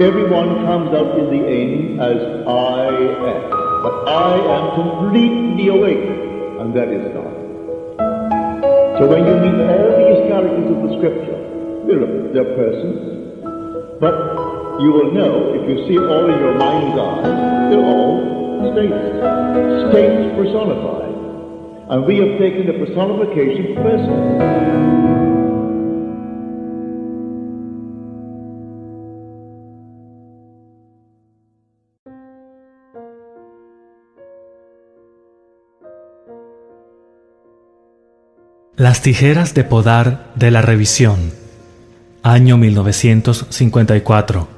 Everyone comes out in the end as I am. But I am completely awake, and that is God. So when you meet all these characters of the Scripture, they're persons, but you will know, if you see it all in your mind's eye, they're all states personified. And we have taken the personification person. Las tijeras de podar de la revisión, año 1954.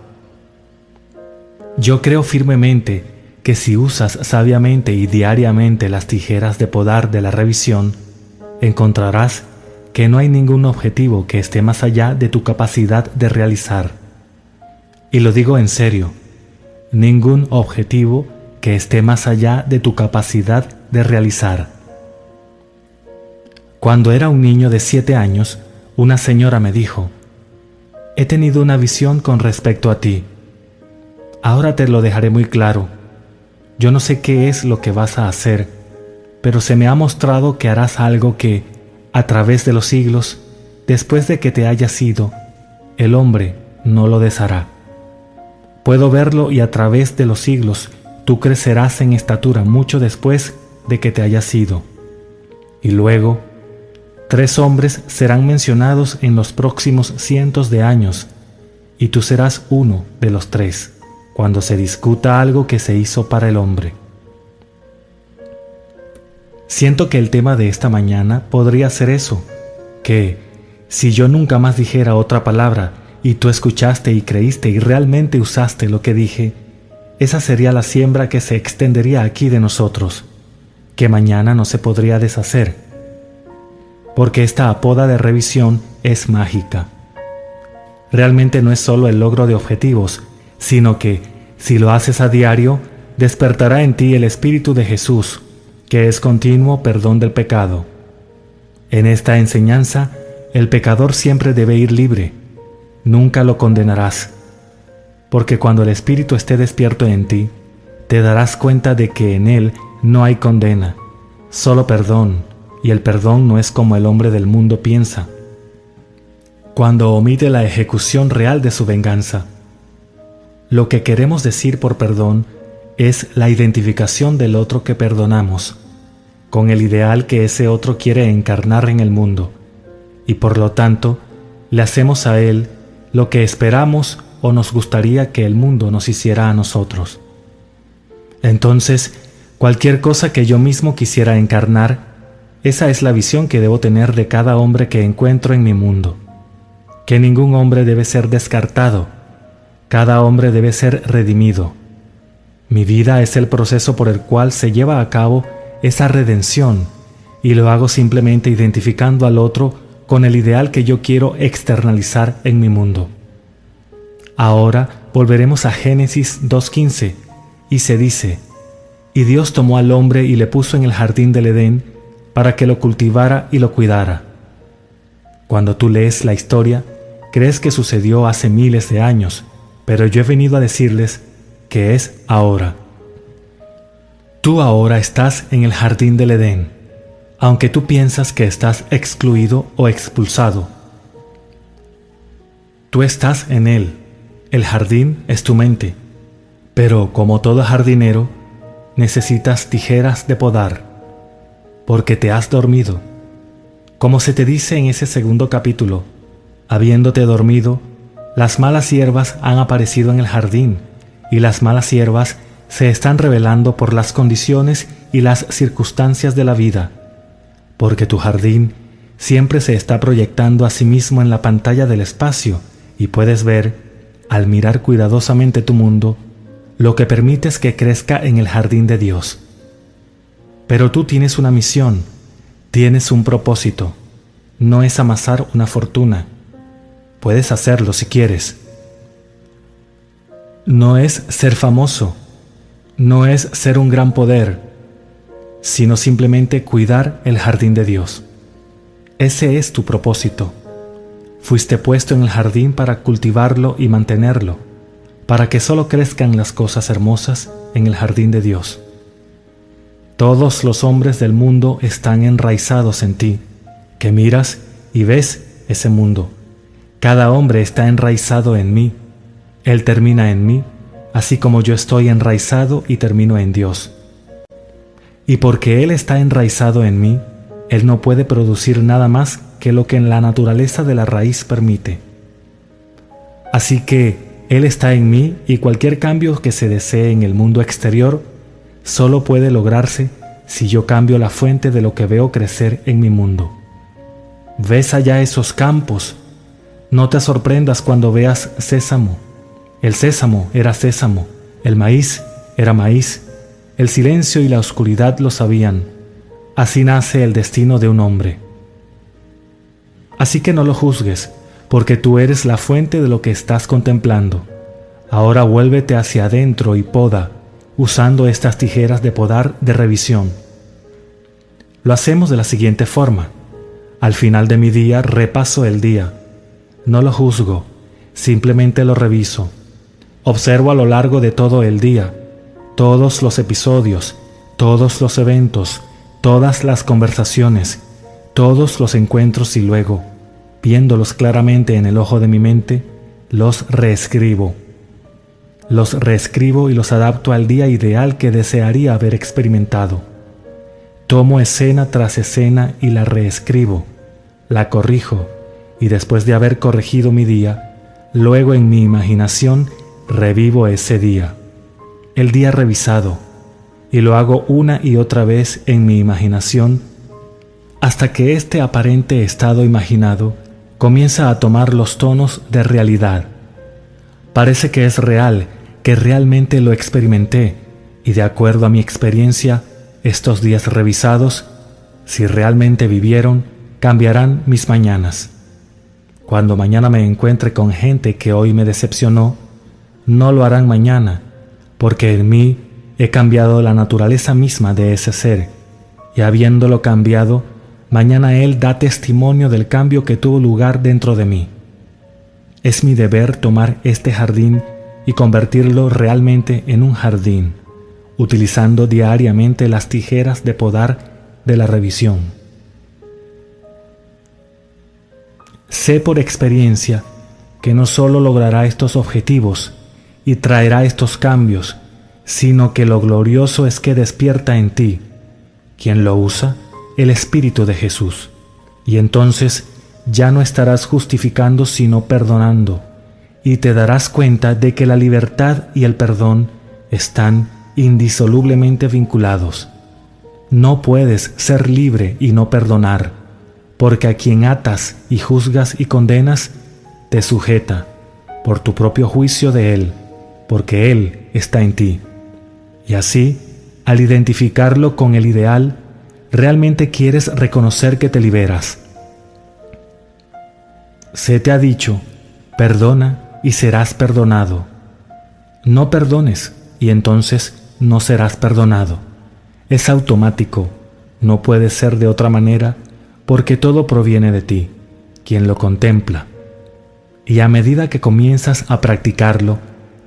Yo creo firmemente que si usas sabiamente y diariamente las tijeras de podar de la revisión, encontrarás que no hay ningún objetivo que esté más allá de tu capacidad de realizar. Y lo digo en serio, ningún objetivo que esté más allá de tu capacidad de realizar. Cuando era un niño de 7 años, una señora me dijo: «He tenido una visión con respecto a ti. Ahora te lo dejaré muy claro. Yo no sé qué es lo que vas a hacer, pero se me ha mostrado que harás algo que, a través de los siglos, después de que te hayas ido, el hombre no lo deshará. Puedo verlo y a través de los siglos tú crecerás en estatura mucho después de que te hayas ido. Y luego, 3 hombres serán mencionados en los próximos cientos de años, y tú serás uno de los 3, cuando se discuta algo que se hizo para el hombre». Siento que el tema de esta mañana podría ser eso, que si yo nunca más dijera otra palabra y tú escuchaste y creíste y realmente usaste lo que dije, esa sería la siembra que se extendería aquí de nosotros, que mañana no se podría deshacer. Porque esta poda de revisión es mágica. Realmente no es solo el logro de objetivos, sino que, si lo haces a diario, despertará en ti el Espíritu de Jesús, que es continuo perdón del pecado. En esta enseñanza, el pecador siempre debe ir libre. Nunca lo condenarás. Porque cuando el Espíritu esté despierto en ti, te darás cuenta de que en él no hay condena, solo perdón. Y el perdón no es como el hombre del mundo piensa, cuando omite la ejecución real de su venganza. Lo que queremos decir por perdón es la identificación del otro que perdonamos, con el ideal que ese otro quiere encarnar en el mundo, y por lo tanto, le hacemos a él lo que esperamos o nos gustaría que el mundo nos hiciera a nosotros. Entonces, cualquier cosa que yo mismo quisiera encarnar, esa es la visión que debo tener de cada hombre que encuentro en mi mundo. Que ningún hombre debe ser descartado. Cada hombre debe ser redimido. Mi vida es el proceso por el cual se lleva a cabo esa redención, y lo hago simplemente identificando al otro con el ideal que yo quiero externalizar en mi mundo. Ahora volveremos a Génesis 2:15, y se dice: «Y Dios tomó al hombre y le puso en el jardín del Edén, para que lo cultivara y lo cuidara». Cuando tú lees la historia, crees que sucedió hace miles de años, pero yo he venido a decirles que es ahora. Tú ahora estás en el jardín del Edén, aunque tú piensas que estás excluido o expulsado. Tú estás en él. El jardín es tu mente, pero como todo jardinero, necesitas tijeras de podar, porque te has dormido. Como se te dice en ese 2º capítulo, habiéndote dormido, las malas hierbas han aparecido en el jardín, y las malas hierbas se están revelando por las condiciones y las circunstancias de la vida, porque tu jardín siempre se está proyectando a sí mismo en la pantalla del espacio, y puedes ver, al mirar cuidadosamente tu mundo, lo que permites que crezca en el jardín de Dios. Pero tú tienes una misión, tienes un propósito. No es amasar una fortuna. Puedes hacerlo si quieres. No es ser famoso, no es ser un gran poder, sino simplemente cuidar el jardín de Dios. Ese es tu propósito. Fuiste puesto en el jardín para cultivarlo y mantenerlo, para que solo crezcan las cosas hermosas en el jardín de Dios. Todos los hombres del mundo están enraizados en ti, que miras y ves ese mundo. Cada hombre está enraizado en mí. Él termina en mí, así como yo estoy enraizado y termino en Dios. Y porque Él está enraizado en mí, Él no puede producir nada más que lo que en la naturaleza de la raíz permite. Así que Él está en mí y cualquier cambio que se desee en el mundo exterior solo puede lograrse si yo cambio la fuente de lo que veo crecer en mi mundo. ¿Ves allá esos campos? No te sorprendas cuando veas sésamo. El sésamo era sésamo, el maíz era maíz, el silencio y la oscuridad lo sabían. Así nace el destino de un hombre. Así que no lo juzgues, porque tú eres la fuente de lo que estás contemplando. Ahora vuélvete hacia adentro y poda, usando estas tijeras de podar de revisión. Lo hacemos de la siguiente forma. Al final de mi día repaso el día. No lo juzgo, simplemente lo reviso. Observo a lo largo de todo el día, todos los episodios, todos los eventos, todas las conversaciones, todos los encuentros y luego, viéndolos claramente en el ojo de mi mente, los reescribo. Los reescribo y los adapto al día ideal que desearía haber experimentado. Tomo escena tras escena y la reescribo, la corrijo, y después de haber corregido mi día, luego en mi imaginación revivo ese día, el día revisado, y lo hago una y otra vez en mi imaginación, hasta que este aparente estado imaginado comienza a tomar los tonos de realidad. Parece que es real, que realmente lo experimenté, y de acuerdo a mi experiencia, estos días revisados, si realmente vivieron, cambiarán mis mañanas. Cuando mañana me encuentre con gente que hoy me decepcionó, no lo harán mañana, porque en mí he cambiado la naturaleza misma de ese ser, y habiéndolo cambiado, mañana Él da testimonio del cambio que tuvo lugar dentro de mí. Es mi deber tomar este jardín y convertirlo realmente en un jardín, utilizando diariamente las tijeras de podar de la revisión. Sé por experiencia que no solo logrará estos objetivos y traerá estos cambios, sino que lo glorioso es que despierta en ti, quien lo usa, el Espíritu de Jesús, y entonces ya no estarás justificando sino perdonando, y te darás cuenta de que la libertad y el perdón están indisolublemente vinculados. No puedes ser libre y no perdonar, porque a quien atas y juzgas y condenas, te sujeta por tu propio juicio de Él, porque Él está en ti. Y así, al identificarlo con el ideal, realmente quieres reconocer que te liberas. Se te ha dicho, perdona y serás perdonado. No perdones y entonces no serás perdonado. Es automático, no puede ser de otra manera porque todo proviene de ti, quien lo contempla. Y a medida que comienzas a practicarlo,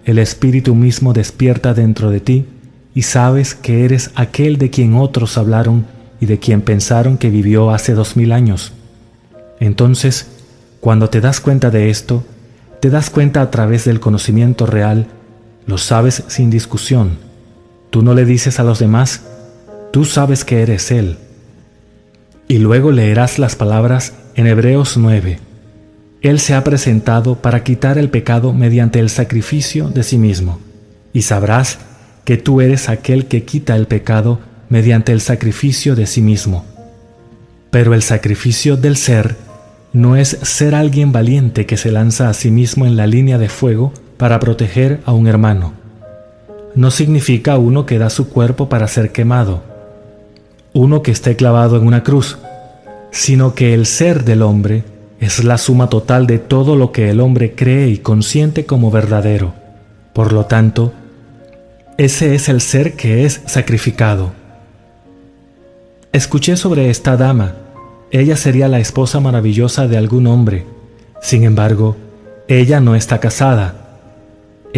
el Espíritu mismo despierta dentro de ti y sabes que eres aquel de quien otros hablaron y de quien pensaron que vivió hace 2000 años. Entonces, cuando te das cuenta de esto, te das cuenta a través del conocimiento real, lo sabes sin discusión. Tú no le dices a los demás, tú sabes que eres Él. Y luego leerás las palabras en Hebreos 9. Él se ha presentado para quitar el pecado mediante el sacrificio de sí mismo, y sabrás que tú eres aquel que quita el pecado mediante el sacrificio de sí mismo. Pero el sacrificio del ser no es ser alguien valiente que se lanza a sí mismo en la línea de fuego para proteger a un hermano. No significa uno que da su cuerpo para ser quemado, uno que esté clavado en una cruz, sino que el ser del hombre es la suma total de todo lo que el hombre cree y consiente como verdadero. Por lo tanto, ese es el ser que es sacrificado. Escuché sobre esta dama. Ella sería la esposa maravillosa de algún hombre. Sin embargo, ella no está casada.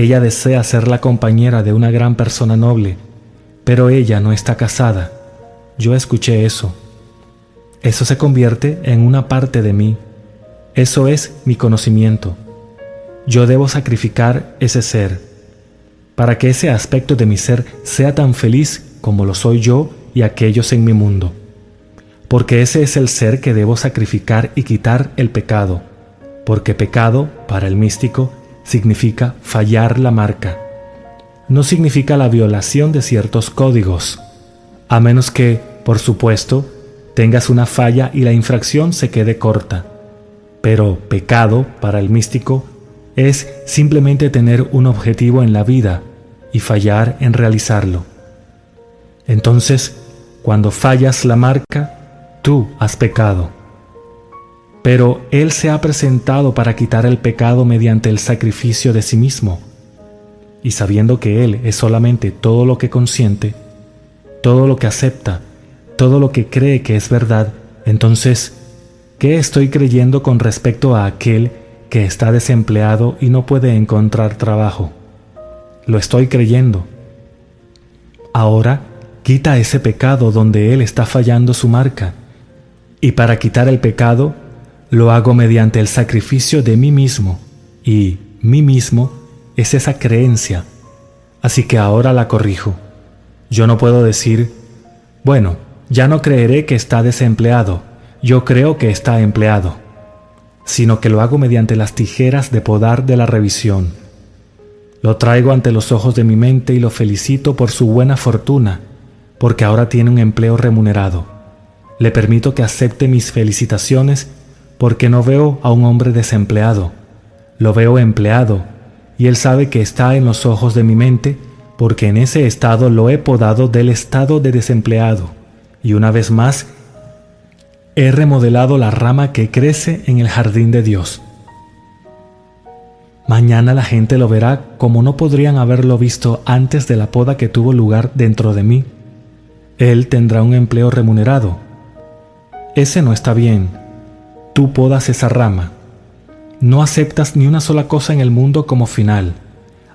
ella desea ser la compañera de una gran persona noble, pero ella no está casada. Yo escuché eso. Eso se convierte en una parte de mí. Eso es mi conocimiento. Yo debo sacrificar ese ser, para que ese aspecto de mi ser sea tan feliz como lo soy yo y aquellos en mi mundo. Porque ese es el ser que debo sacrificar y quitar el pecado, porque pecado, para el místico, significa fallar la marca. No significa la violación de ciertos códigos, a menos que, por supuesto, tengas una falla y la infracción se quede corta. Pero pecado, para el místico, es simplemente tener un objetivo en la vida y fallar en realizarlo. Entonces, cuando fallas la marca, tú has pecado. Pero Él se ha presentado para quitar el pecado mediante el sacrificio de sí mismo. Y sabiendo que Él es solamente todo lo que consiente, todo lo que acepta, todo lo que cree que es verdad, entonces, ¿qué estoy creyendo con respecto a aquel que está desempleado y no puede encontrar trabajo? Lo estoy creyendo. Ahora, quita ese pecado donde Él está fallando su marca. Y para quitar el pecado, lo hago mediante el sacrificio de mí mismo. Y mí mismo es esa creencia. Así que ahora la corrijo. Yo no puedo decir, bueno, ya no creeré que está desempleado. Yo creo que está empleado. Sino que lo hago mediante las tijeras de podar de la revisión. Lo traigo ante los ojos de mi mente y lo felicito por su buena fortuna, porque ahora tiene un empleo remunerado. Le permito que acepte mis felicitaciones porque no veo a un hombre desempleado, lo veo empleado, y él sabe que está en los ojos de mi mente porque en ese estado lo he podado del estado de desempleado, y una vez más he remodelado la rama que crece en el jardín de Dios. Mañana la gente lo verá como no podrían haberlo visto antes de la poda que tuvo lugar dentro de mí. Él tendrá un empleo remunerado. Ese no está bien. Tú podas esa rama. No aceptas ni una sola cosa en el mundo como final,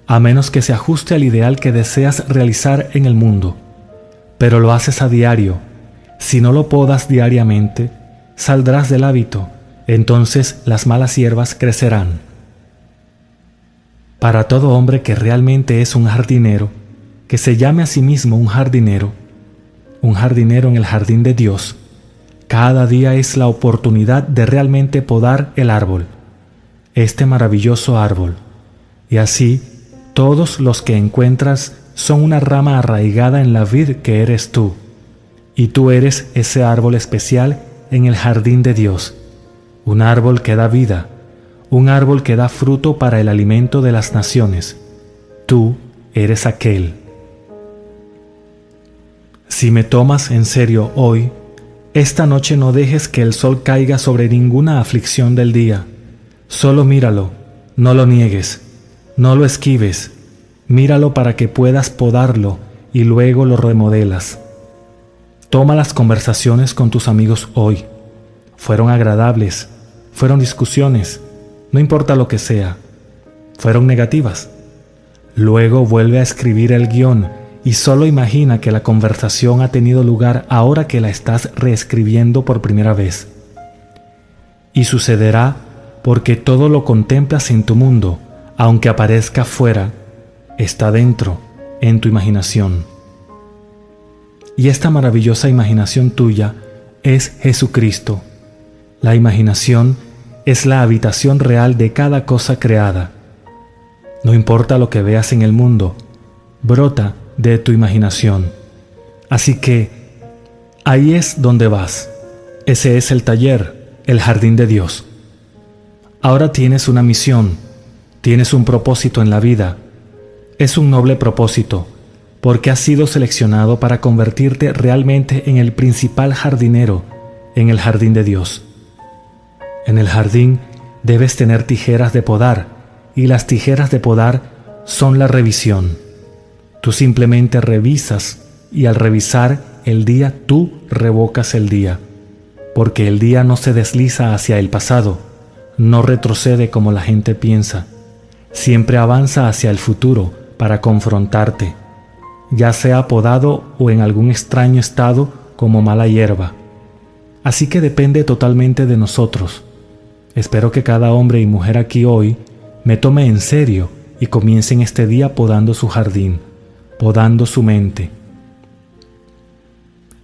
a menos que se ajuste al ideal que deseas realizar en el mundo. Pero lo haces a diario. Si no lo podas diariamente, saldrás del hábito. Entonces las malas hierbas crecerán. Para todo hombre que realmente es un jardinero, que se llame a sí mismo un jardinero en el jardín de Dios, cada día es la oportunidad de realmente podar el árbol, este maravilloso árbol, y así todos los que encuentras son una rama arraigada en la vid que eres tú, y tú eres ese árbol especial en el jardín de Dios, un árbol que da vida, un árbol que da fruto para el alimento de las naciones. Tú eres aquel. Si me tomas en serio hoy, esta noche no dejes que el sol caiga sobre ninguna aflicción del día. Solo míralo, no lo niegues, no lo esquives. Míralo para que puedas podarlo y luego lo remodelas. Toma las conversaciones con tus amigos hoy. Fueron agradables, fueron discusiones, no importa lo que sea, fueron negativas. Luego vuelve a escribir el guión y solo imagina que la conversación ha tenido lugar ahora que la estás reescribiendo por primera vez. Y sucederá porque todo lo contemplas en tu mundo, aunque aparezca fuera, está dentro, en tu imaginación. Y esta maravillosa imaginación tuya es Jesucristo. La imaginación es la habitación real de cada cosa creada. No importa lo que veas en el mundo, brota de tu imaginación. Así que ahí es donde vas. Ese es el taller, el jardín de Dios. Ahora tienes una misión, tienes un propósito en la vida. Es un noble propósito, porque has sido seleccionado para convertirte realmente en el principal jardinero en el jardín de Dios. En el jardín debes tener tijeras de podar, y las tijeras de podar son la revisión. Tú simplemente revisas, y al revisar el día tú revocas el día, porque el día no se desliza hacia el pasado, no retrocede como la gente piensa. siempre avanza hacia el futuro para confrontarte, ya sea podado o en algún extraño estado como mala hierba. Así que depende totalmente de nosotros. Espero que cada hombre y mujer aquí hoy me tome en serio y comiencen este día podando su jardín, podando su mente.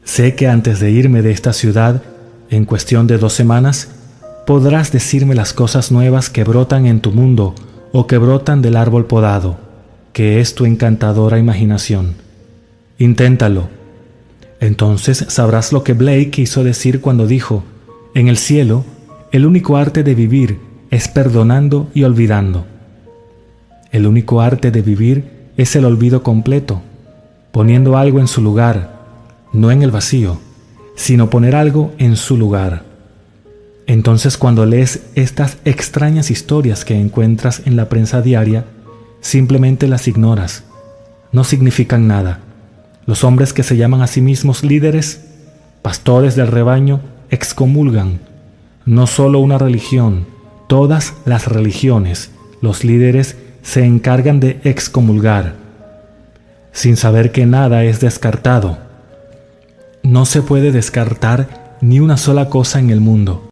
Sé que antes de irme de esta ciudad, en cuestión de 2 semanas, podrás decirme las cosas nuevas que brotan en tu mundo o que brotan del árbol podado, que es tu encantadora imaginación. Inténtalo. Entonces sabrás lo que Blake quiso decir cuando dijo: en el cielo, el único arte de vivir es perdonando y olvidando. El único arte de vivir es el olvido completo, poniendo algo en su lugar, no en el vacío, sino poner algo en su lugar. Entonces, cuando lees estas extrañas historias que encuentras en la prensa diaria, simplemente las ignoras. No significan nada. Los hombres que se llaman a sí mismos líderes, pastores del rebaño, excomulgan. No solo una religión, todas las religiones, los líderes se encargan de excomulgar, sin saber que nada es descartado. No se puede descartar ni una sola cosa en el mundo,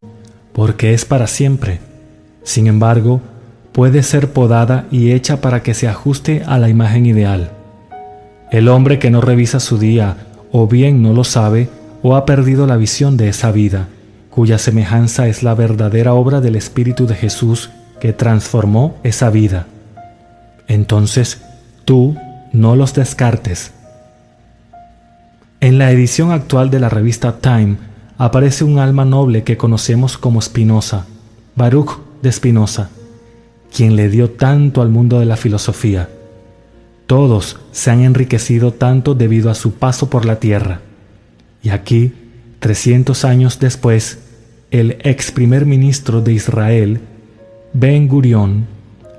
porque es para siempre. Sin embargo, puede ser podada y hecha para que se ajuste a la imagen ideal. El hombre que no revisa su día, o bien no lo sabe, o ha perdido la visión de esa vida, cuya semejanza es la verdadera obra del Espíritu de Jesús que transformó esa vida. Entonces, tú no los descartes. En la edición actual de la revista Time aparece un alma noble que conocemos como Spinoza, Baruch de Spinoza, quien le dio tanto al mundo de la filosofía. Todos se han enriquecido tanto debido a su paso por la tierra. Y aquí, 300 años después, el ex primer ministro de Israel, Ben Gurión,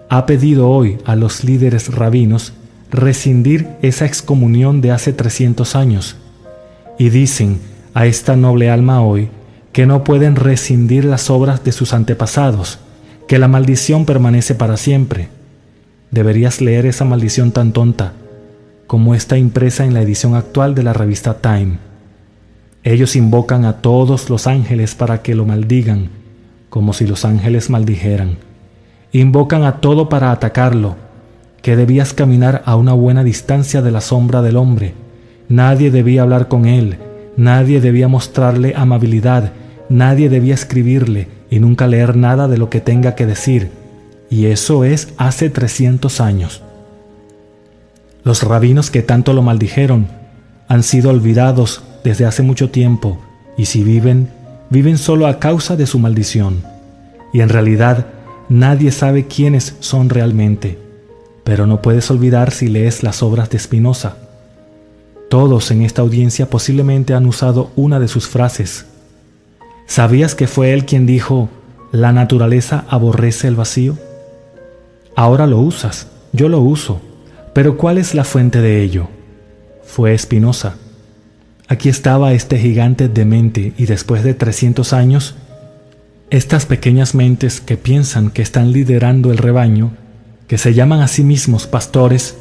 ha pedido hoy a los líderes rabinos rescindir esa excomunión de hace 300 años. Y dicen a esta noble alma hoy que no pueden rescindir las obras de sus antepasados, que la maldición permanece para siempre. Deberías leer esa maldición tan tonta, como está impresa en la edición actual de la revista Time. Ellos invocan a todos los ángeles para que lo maldigan, como si los ángeles maldijeran. Invocan a todo para atacarlo, que debías caminar a una buena distancia de la sombra del hombre. Nadie debía hablar con él, nadie debía mostrarle amabilidad, nadie debía escribirle y nunca leer nada de lo que tenga que decir. Y eso es hace 300 años. Los rabinos que tanto lo maldijeron han sido olvidados desde hace mucho tiempo, y si viven, viven solo a causa de su maldición. Y en realidad, nadie sabe quiénes son realmente, pero no puedes olvidar si lees las obras de Spinoza. Todos en esta audiencia posiblemente han usado una de sus frases. ¿Sabías que fue él quien dijo: «La naturaleza aborrece el vacío»? Ahora lo usas, yo lo uso, pero ¿cuál es la fuente de ello? Fue Spinoza. Aquí estaba este gigante de mente y después de 300 años, estas pequeñas mentes que piensan que están liderando el rebaño, que se llaman a sí mismos pastores,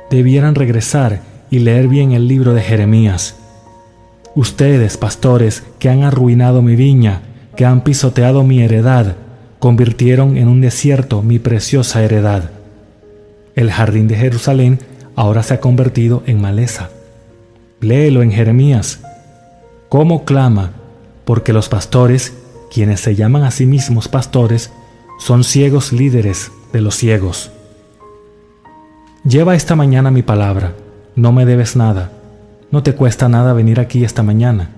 debieran regresar y leer bien el libro de Jeremías. Ustedes, pastores, que han arruinado mi viña, que han pisoteado mi heredad, convirtieron en un desierto mi preciosa heredad. El jardín de Jerusalén ahora se ha convertido en maleza. Léelo en Jeremías. ¿Cómo clama? Porque los pastores, quienes se llaman a sí mismos pastores, son ciegos líderes de los ciegos. Lleva esta mañana mi palabra. No me debes nada. No te cuesta nada venir aquí esta mañana.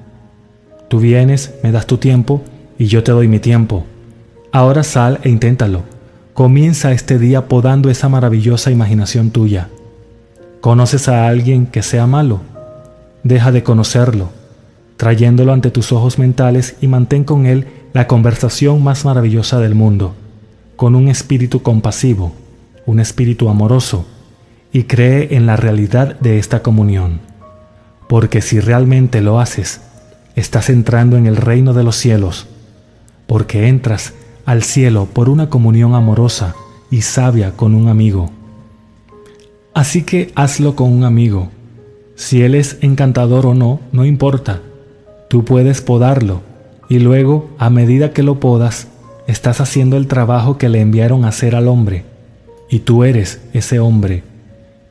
Tú vienes, me das tu tiempo y yo te doy mi tiempo. Ahora sal e inténtalo. Comienza este día podando esa maravillosa imaginación tuya. ¿Conoces a alguien que sea malo? Deja de conocerlo, trayéndolo ante tus ojos mentales y mantén con él la conversación más maravillosa del mundo, con un espíritu compasivo, un espíritu amoroso, y cree en la realidad de esta comunión. Porque si realmente lo haces, estás entrando en el reino de los cielos, porque entras al cielo por una comunión amorosa y sabia con un amigo. Así que hazlo con un amigo. Si él es encantador o no, no importa. Tú puedes podarlo y luego, a medida que lo podas, estás haciendo el trabajo que le enviaron a hacer al hombre. Y tú eres ese hombre.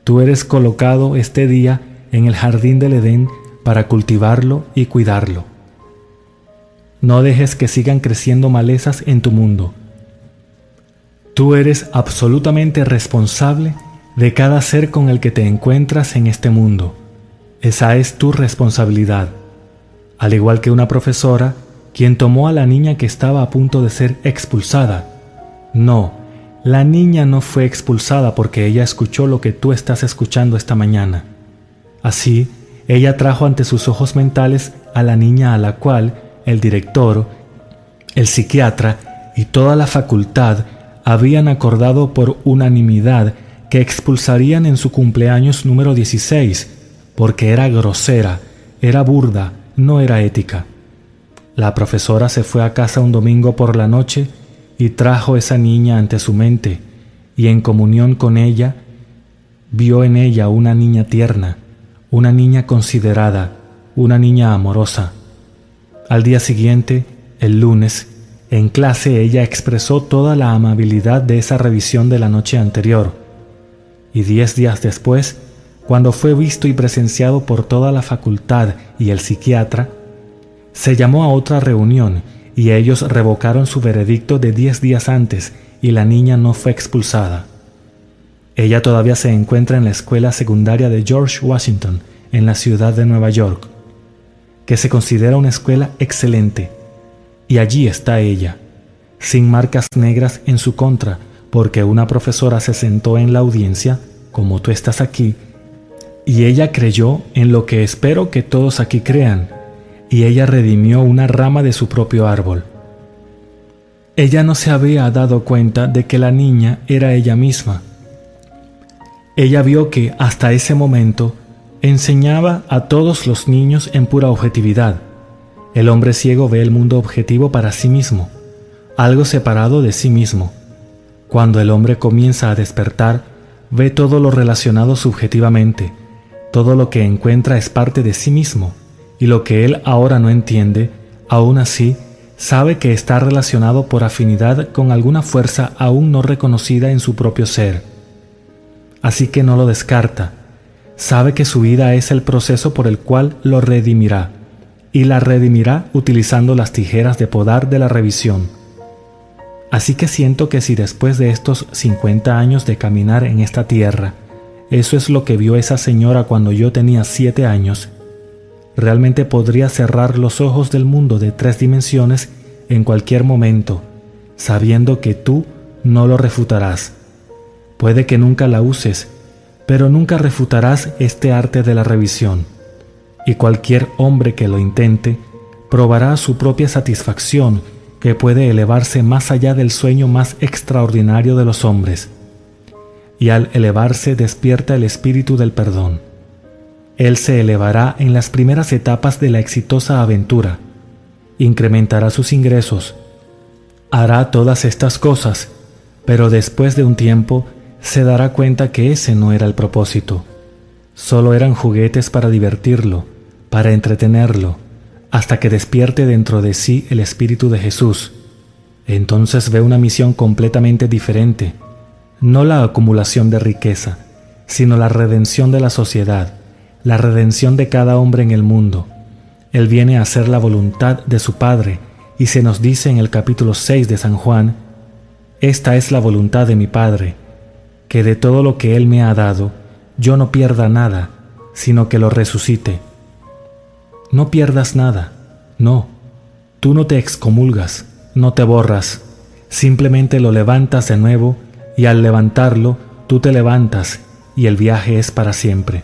Tú eres colocado este día en el jardín del Edén para cultivarlo y cuidarlo. No dejes que sigan creciendo malezas en tu mundo. Tú eres absolutamente responsable de cada ser con el que te encuentras en este mundo. Esa es tu responsabilidad. Al igual que una profesora, quien tomó a la niña que estaba a punto de ser expulsada. No, la niña no fue expulsada porque ella escuchó lo que tú estás escuchando esta mañana. Así, ella trajo ante sus ojos mentales a la niña a la cual el director, el psiquiatra y toda la facultad habían acordado por unanimidad que expulsarían en su cumpleaños número 16, porque era grosera, era burda, no era ética. La profesora se fue a casa un domingo por la noche y trajo esa niña ante su mente, y en comunión con ella, vio en ella una niña tierna, una niña considerada, una niña amorosa. Al día siguiente, el lunes, en clase ella expresó toda la amabilidad de esa revisión de la noche anterior, y 10 días después, cuando fue visto y presenciado por toda la facultad y el psiquiatra, se llamó a otra reunión y ellos revocaron su veredicto de 10 días antes y la niña no fue expulsada. Ella todavía se encuentra en la escuela secundaria de George Washington, en la ciudad de Nueva York, que se considera una escuela excelente, y allí está ella, sin marcas negras en su contra, porque una profesora se sentó en la audiencia, como tú estás aquí, y ella creyó en lo que espero que todos aquí crean, y ella redimió una rama de su propio árbol. Ella no se había dado cuenta de que la niña era ella misma. Ella vio que, hasta ese momento, enseñaba a todos los niños en pura objetividad. El hombre ciego ve el mundo objetivo para sí mismo, algo separado de sí mismo. Cuando el hombre comienza a despertar, ve todo lo relacionado subjetivamente. Todo lo que encuentra es parte de sí mismo, y lo que él ahora no entiende, aún así, sabe que está relacionado por afinidad con alguna fuerza aún no reconocida en su propio ser. Así que no lo descarta. Sabe que su vida es el proceso por el cual lo redimirá, y la redimirá utilizando las tijeras de podar de la revisión. Así que siento que si después de estos 50 años de caminar en esta tierra, eso es lo que vio esa señora cuando yo tenía 7 años, realmente podría cerrar los ojos del mundo de 3 dimensiones en cualquier momento, sabiendo que tú no lo refutarás. Puede que nunca la uses, pero nunca refutarás este arte de la revisión, y cualquier hombre que lo intente probará su propia satisfacción, que puede elevarse más allá del sueño más extraordinario de los hombres, y al elevarse despierta el espíritu del perdón. Él se elevará en las primeras etapas de la exitosa aventura, incrementará sus ingresos, hará todas estas cosas, pero después de un tiempo se dará cuenta que ese no era el propósito. Solo eran juguetes para divertirlo, para entretenerlo, hasta que despierte dentro de sí el Espíritu de Jesús. Entonces ve una misión completamente diferente, no la acumulación de riqueza, sino la redención de la sociedad, la redención de cada hombre en el mundo. Él viene a hacer la voluntad de su Padre, y se nos dice en el capítulo 6 de San Juan: «Esta es la voluntad de mi Padre, que de todo lo que Él me ha dado, yo no pierda nada, sino que lo resucite». No pierdas nada, no. Tú no te excomulgas, no te borras, simplemente lo levantas de nuevo, y al levantarlo, tú te levantas, y el viaje es para siempre.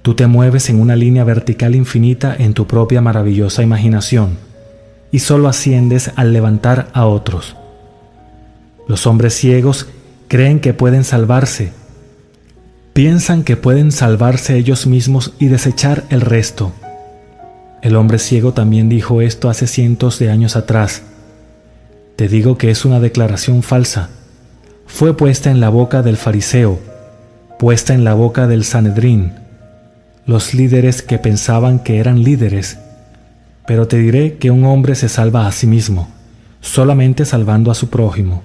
Tú te mueves en una línea vertical infinita en tu propia maravillosa imaginación, y solo asciendes al levantar a otros. Los hombres ciegos creen que pueden salvarse, piensan que pueden salvarse ellos mismos y desechar el resto. El hombre ciego también dijo esto hace cientos de años atrás. Te digo que es una declaración falsa, fue puesta en la boca del fariseo, puesta en la boca del Sanedrín, los líderes que pensaban que eran líderes. Pero te diré que un hombre se salva a sí mismo, solamente salvando a su prójimo.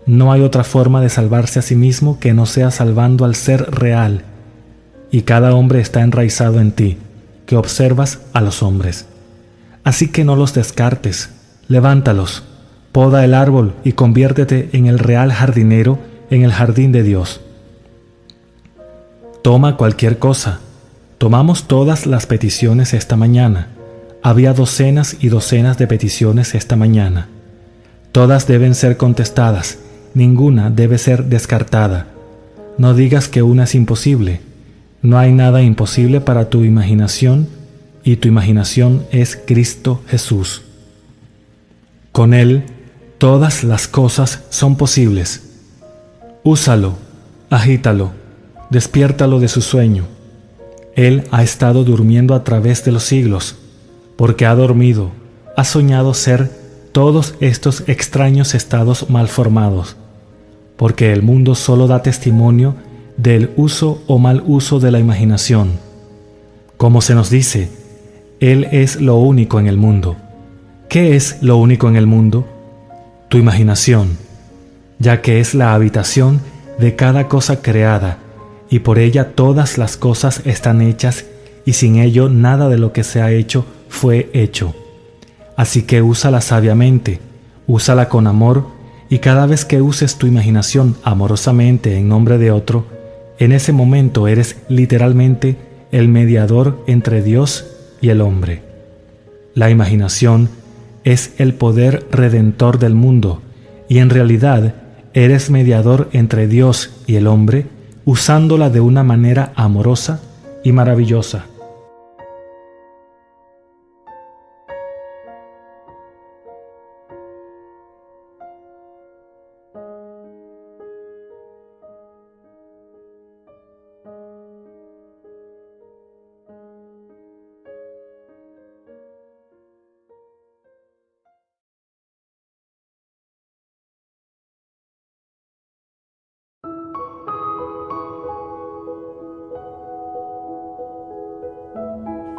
No hay otra forma de salvarse a sí mismo que no sea salvando al ser real, y cada hombre está enraizado en ti, que observas a los hombres. Así que no los descartes, levántalos, poda el árbol y conviértete en el real jardinero en el jardín de Dios. Toma cualquier cosa. Tomamos todas las peticiones esta mañana. Había docenas y docenas de peticiones esta mañana. Todas deben ser contestadas, ninguna debe ser descartada. No digas que una es imposible. No hay nada imposible para tu imaginación, y tu imaginación es Cristo Jesús. Con Él, todas las cosas son posibles. Úsalo, agítalo, despiértalo de su sueño. Él ha estado durmiendo a través de los siglos, porque ha dormido, ha soñado ser todos estos extraños estados mal formados, porque el mundo solo da testimonio del uso o mal uso de la imaginación. Como se nos dice, Él es lo único en el mundo. ¿Qué es lo único en el mundo? Tu imaginación, ya que es la habitación de cada cosa creada, y por ella todas las cosas están hechas, y sin ello nada de lo que se ha hecho fue hecho. Así que úsala sabiamente, úsala con amor, y cada vez que uses tu imaginación amorosamente en nombre de otro, en ese momento eres literalmente el mediador entre Dios y el hombre. La imaginación es el poder redentor del mundo, y en realidad eres mediador entre Dios y el hombre, usándola de una manera amorosa y maravillosa.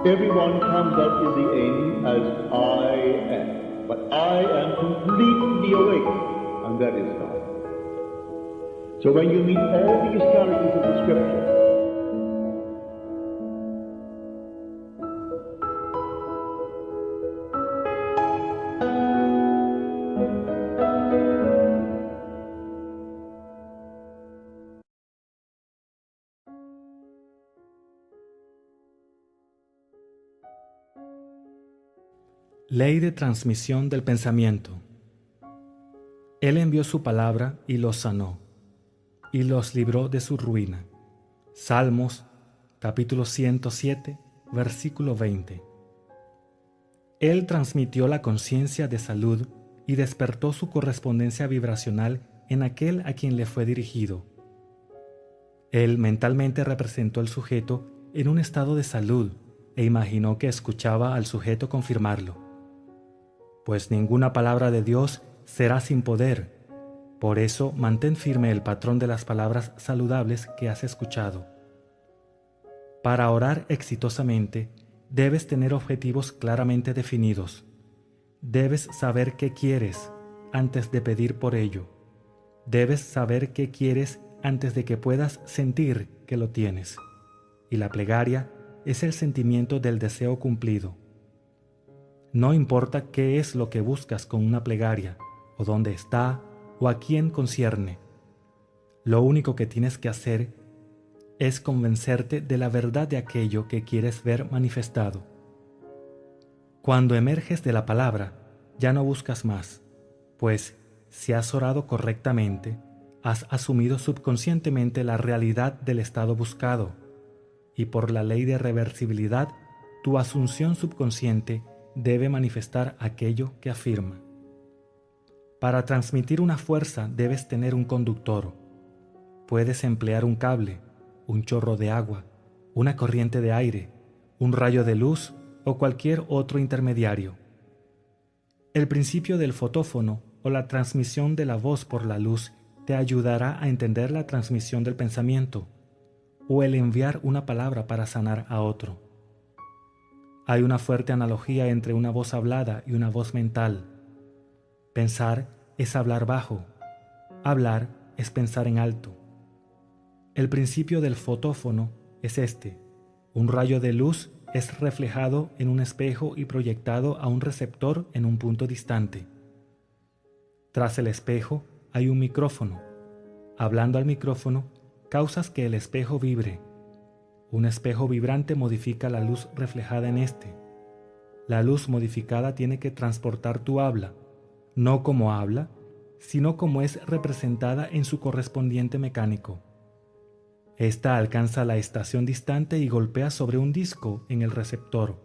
Everyone comes out in the end as I am, but I am completely awake, and that is God. So when you meet all these characters of the Scripture, Ley de transmisión del pensamiento. Él envió su palabra y los sanó, y los libró de su ruina. Salmos, capítulo 107, versículo 20. Él transmitió la conciencia de salud y despertó su correspondencia vibracional en aquel a quien le fue dirigido. Él mentalmente representó al sujeto en un estado de salud e imaginó que escuchaba al sujeto confirmarlo. Pues ninguna palabra de Dios será sin poder. Por eso mantén firme el patrón de las palabras saludables que has escuchado. Para orar exitosamente, debes tener objetivos claramente definidos. Debes saber qué quieres antes de pedir por ello. Debes saber qué quieres antes de que puedas sentir que lo tienes. Y la plegaria es el sentimiento del deseo cumplido. No importa qué es lo que buscas con una plegaria, o dónde está, o a quién concierne. Lo único que tienes que hacer es convencerte de la verdad de aquello que quieres ver manifestado. Cuando emerges de la palabra, ya no buscas más, pues si has orado correctamente, has asumido subconscientemente la realidad del estado buscado, y por la ley de reversibilidad, tu asunción subconsciente debe manifestar aquello que afirma. Para transmitir una fuerza debes tener un conductor. Puedes emplear un cable, un chorro de agua, una corriente de aire, un rayo de luz o cualquier otro intermediario. El principio del fotófono o la transmisión de la voz por la luz te ayudará a entender la transmisión del pensamiento o el enviar una palabra para sanar a otro. Hay una fuerte analogía entre una voz hablada y una voz mental. Pensar es hablar bajo, hablar es pensar en alto. El principio del fotófono es este: un rayo de luz es reflejado en un espejo y proyectado a un receptor en un punto distante. Tras el espejo hay un micrófono. Hablando al micrófono, causas que el espejo vibre. Un espejo vibrante modifica la luz reflejada en este. La luz modificada tiene que transportar tu habla, no como habla, sino como es representada en su correspondiente mecánico. Esta alcanza la estación distante y golpea sobre un disco en el receptor.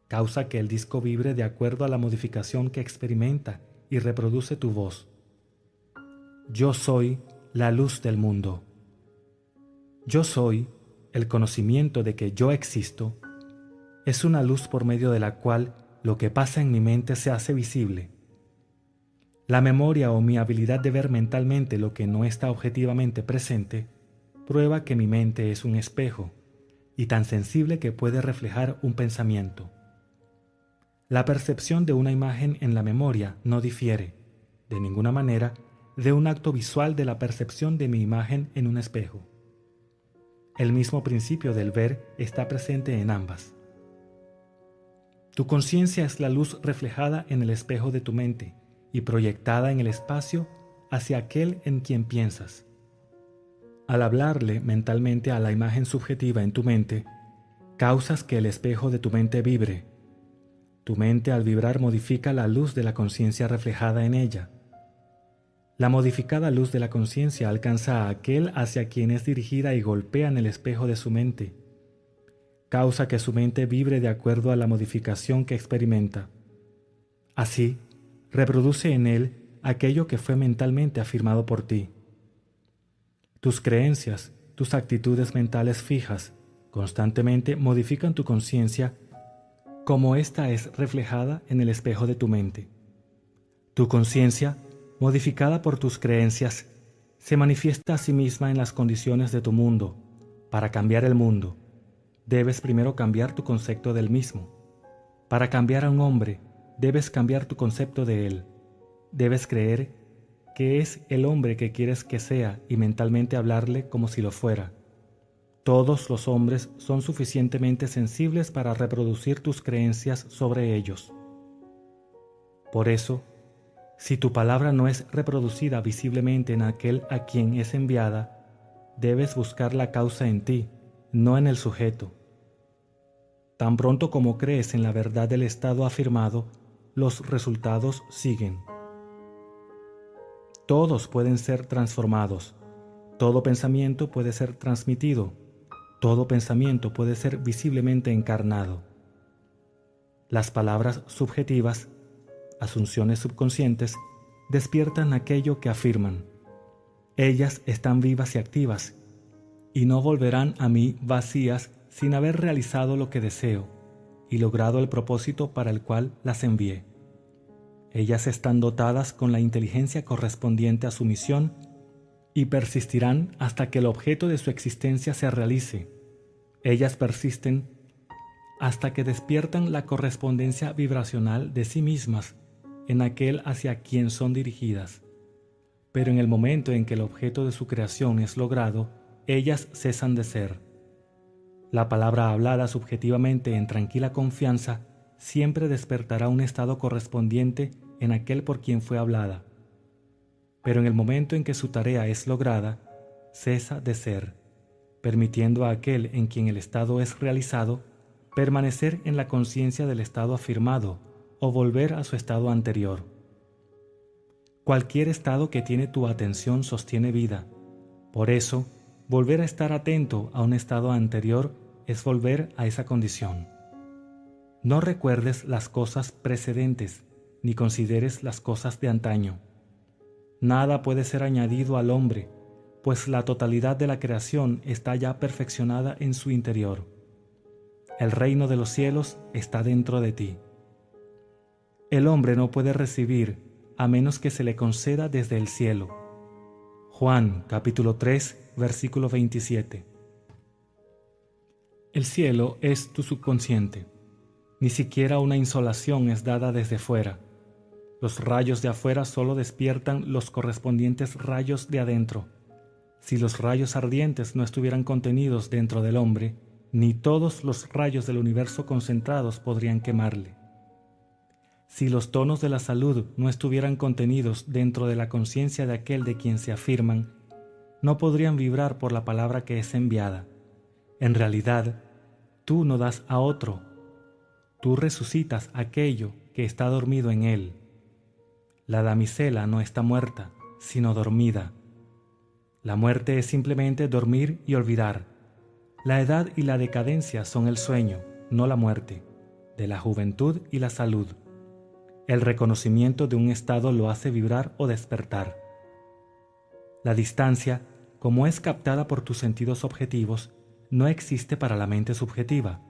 Causa que el disco vibre de acuerdo a la modificación que experimenta y reproduce tu voz. Yo soy la luz del mundo. Yo soy el conocimiento de que yo existo. Es una luz por medio de la cual lo que pasa en mi mente se hace visible. La memoria o mi habilidad de ver mentalmente lo que no está objetivamente presente prueba que mi mente es un espejo y tan sensible que puede reflejar un pensamiento. La percepción de una imagen en la memoria no difiere, de ninguna manera, de un acto visual de la percepción de mi imagen en un espejo. El mismo principio del ver está presente en ambas. Tu conciencia es la luz reflejada en el espejo de tu mente y proyectada en el espacio hacia aquel en quien piensas. Al hablarle mentalmente a la imagen subjetiva en tu mente, causas que el espejo de tu mente vibre. Tu mente al vibrar modifica la luz de la conciencia reflejada en ella. La modificada luz de la conciencia alcanza a aquel hacia quien es dirigida y golpea en el espejo de su mente. Causa que su mente vibre de acuerdo a la modificación que experimenta. Así, reproduce en él aquello que fue mentalmente afirmado por ti. Tus creencias, tus actitudes mentales fijas, constantemente modifican tu conciencia como ésta es reflejada en el espejo de tu mente. Tu conciencia, modificada por tus creencias, se manifiesta a sí misma en las condiciones de tu mundo. Para cambiar el mundo, debes primero cambiar tu concepto del mismo. Para cambiar a un hombre, debes cambiar tu concepto de él. Debes creer que es el hombre que quieres que sea y mentalmente hablarle como si lo fuera. Todos los hombres son suficientemente sensibles para reproducir tus creencias sobre ellos. Por eso, si tu palabra no es reproducida visiblemente en aquel a quien es enviada, debes buscar la causa en ti, no en el sujeto. Tan pronto como crees en la verdad del estado afirmado, los resultados siguen. Todos pueden ser transformados, todo pensamiento puede ser transmitido, todo pensamiento puede ser visiblemente encarnado. Las palabras subjetivas, asunciones subconscientes, despiertan aquello que afirman. Ellas están vivas y activas, y no volverán a mí vacías sin haber realizado lo que deseo y logrado el propósito para el cual las envié. Ellas están dotadas con la inteligencia correspondiente a su misión y persistirán hasta que el objeto de su existencia se realice. Ellas persisten hasta que despiertan la correspondencia vibracional de sí mismas en aquel hacia quien son dirigidas. Pero en el momento en que el objeto de su creación es logrado, ellas cesan de ser. La palabra hablada subjetivamente en tranquila confianza siempre despertará un estado correspondiente en aquel por quien fue hablada. Pero en el momento en que su tarea es lograda, cesa de ser, permitiendo a aquel en quien el estado es realizado permanecer en la conciencia del estado afirmado o volver a su estado anterior. Cualquier estado que tiene tu atención sostiene vida. Por eso, volver a estar atento a un estado anterior es volver a esa condición. No recuerdes las cosas precedentes, ni consideres las cosas de antaño. Nada puede ser añadido al hombre, pues la totalidad de la creación está ya perfeccionada en su interior. El reino de los cielos está dentro de ti. El hombre no puede recibir a menos que se le conceda desde el cielo. Juan capítulo 3, versículo 27. El cielo es tu subconsciente. Ni siquiera una insolación es dada desde fuera. Los rayos de afuera solo despiertan los correspondientes rayos de adentro. Si los rayos ardientes no estuvieran contenidos dentro del hombre, ni todos los rayos del universo concentrados podrían quemarle. Si los tonos de la salud no estuvieran contenidos dentro de la conciencia de aquel de quien se afirman, no podrían vibrar por la palabra que es enviada. En realidad, tú no das a otro, tú resucitas aquello que está dormido en él. La damisela no está muerta, sino dormida. La muerte es simplemente dormir y olvidar. La edad y la decadencia son el sueño, no la muerte, de la juventud y la salud. El reconocimiento de un estado lo hace vibrar o despertar. La distancia, como es captada por tus sentidos objetivos, no existe para la mente subjetiva.